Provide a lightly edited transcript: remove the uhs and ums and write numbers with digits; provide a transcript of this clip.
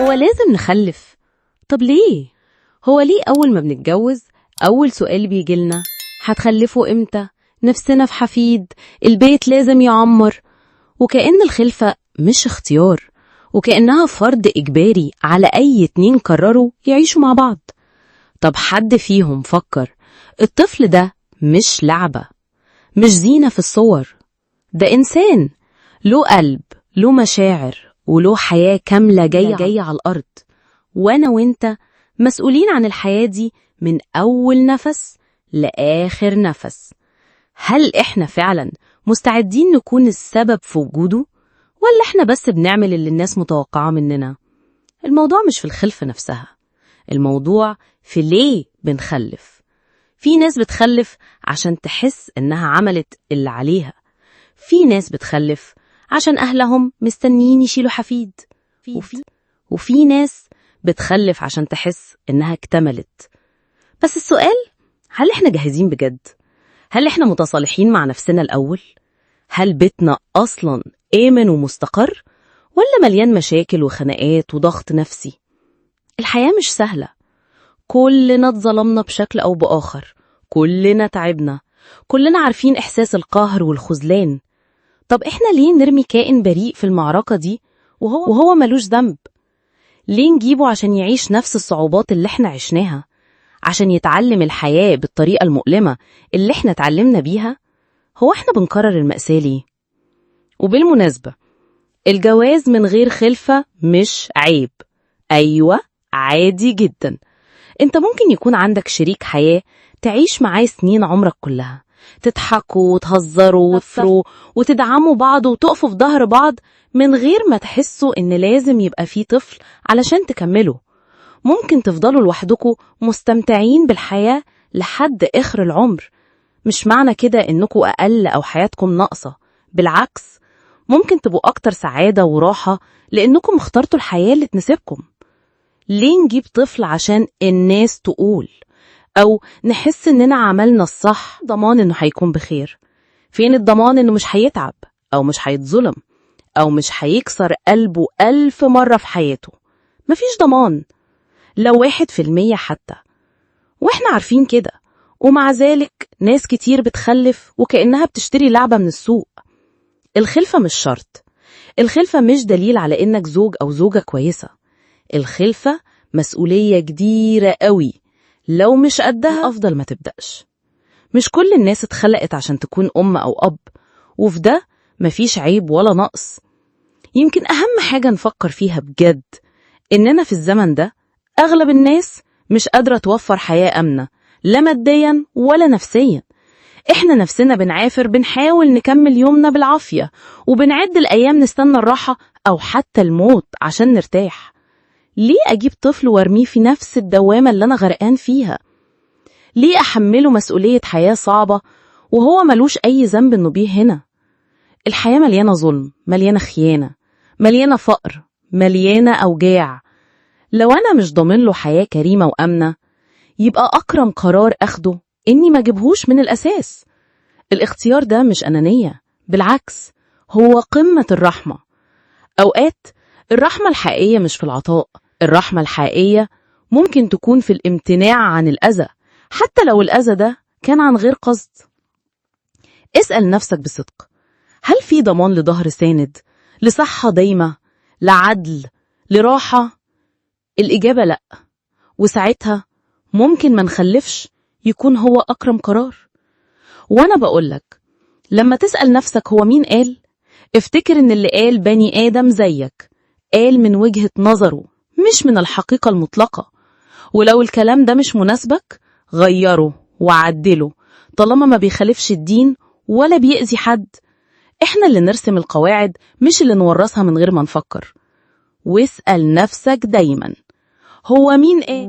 هو لازم نخلف؟ طب ليه؟ هو ليه أول ما بنتجوز أول سؤال بيجيلنا هتخلفوا إمتى؟ نفسنا في حفيد، البيت لازم يعمر، وكأن الخلفة مش اختيار، وكأنها فرض إجباري على أي اتنين قرروا يعيشوا مع بعض. طب حد فيهم فكر الطفل ده مش لعبة، مش زينة في الصور، ده إنسان له قلب، له مشاعر، وله حياة كاملة جاية على الأرض، وأنا وإنت مسؤولين عن الحياة دي من أول نفس لآخر نفس. هل إحنا فعلا مستعدين نكون السبب في وجوده؟ ولا إحنا بس بنعمل اللي الناس متوقعة مننا؟ الموضوع مش في الخلفة نفسها، الموضوع في ليه بنخلف. في ناس بتخلف عشان تحس إنها عملت اللي عليها، في ناس بتخلف عشان أهلهم مستنيين يشيلوا حفيد، وفي ناس بتخلف عشان تحس إنها اكتملت. بس السؤال، هل إحنا جاهزين بجد؟ هل إحنا متصالحين مع نفسنا الأول؟ هل بيتنا أصلاً آمن ومستقر؟ ولا مليان مشاكل وخناقات وضغط نفسي؟ الحياة مش سهلة، كلنا اتظلمنا بشكل أو بآخر، كلنا تعبنا، كلنا عارفين إحساس القهر والخذلان. طب إحنا ليه نرمي كائن بريء في المعركة دي وهو ملوش ذنب؟ ليه نجيبه عشان يعيش نفس الصعوبات اللي إحنا عشناها، عشان يتعلم الحياة بالطريقة المؤلمة اللي إحنا اتعلمنا بيها؟ هو إحنا بنكرر المأساة ليه؟ وبالمناسبة، الجواز من غير خلفة مش عيب، أيوة عادي جدا. انت ممكن يكون عندك شريك حياة تعيش معاه سنين عمرك كلها، تضحكوا وتهزروا وتفروا وتدعموا بعض وتقفوا في ظهر بعض من غير ما تحسوا ان لازم يبقى فيه طفل علشان تكملوا. ممكن تفضلوا لوحدكوا مستمتعين بالحياة لحد آخر العمر. مش معنى كده انكوا أقل أو حياتكم ناقصة، بالعكس، ممكن تبقوا أكتر سعادة وراحة لأنكم اخترتوا الحياة اللي تناسبكم. ليه نجيب طفل عشان الناس تقول أو نحس إننا عملنا الصح ضمان إنه هيكون بخير؟ فين الضمان إنه مش هيتعب أو مش هيتظلم أو مش هيكسر قلبه 1000 مرة في حياته؟ مفيش ضمان لو 1% حتى، وإحنا عارفين كده. ومع ذلك ناس كتير بتخلف وكأنها بتشتري لعبة من السوق. الخلفة مش شرط، الخلفة مش دليل على إنك زوج أو زوجة كويسة. الخلفة مسؤولية كبيرة قوي، لو مش قدها أفضل ما تبدأش. مش كل الناس اتخلقت عشان تكون أم أو أب، وفي ده مفيش عيب ولا نقص. يمكن أهم حاجة نفكر فيها بجد إننا في الزمن ده أغلب الناس مش قادرة توفر حياة أمنة، لا ماديا ولا نفسيا. إحنا نفسنا بنعافر، بنحاول نكمل يومنا بالعافية، وبنعد الأيام نستنى الراحة أو حتى الموت عشان نرتاح. ليه أجيب طفل وارميه في نفس الدوامة اللي أنا غرقان فيها؟ ليه أحمله مسؤولية حياة صعبة وهو ملوش أي ذنب إنه بيه هنا؟ الحياة مليانة ظلم، مليانة خيانة، مليانة فقر، مليانة أوجاع. لو أنا مش ضامن له حياة كريمة وأمنة، يبقى أكرم قرار أخده إني ما جبهوش من الأساس. الاختيار ده مش أنانية، بالعكس هو قمة الرحمة. أوقات الرحمة الحقيقية مش في العطاء، الرحمة الحقيقية ممكن تكون في الامتناع عن الأذى، حتى لو الأذى ده كان عن غير قصد. اسأل نفسك بصدق، هل في ضمان لظهر ساند، لصحة دايمة، لعدل، لراحة؟ الإجابة لأ، وساعتها ممكن ما نخلفش يكون هو أكرم قرار. وأنا بقولك، لما تسأل نفسك هو مين قال، افتكر إن اللي قال بني آدم زيك، قال من وجهة نظره مش من الحقيقة المطلقة. ولو الكلام ده مش مناسبك، غيره وعدله طالما ما بيخالفش الدين ولا بيأذي حد. احنا اللي نرسم القواعد، مش اللي نورثها من غير ما نفكر. واسأل نفسك دايما، هو مين قال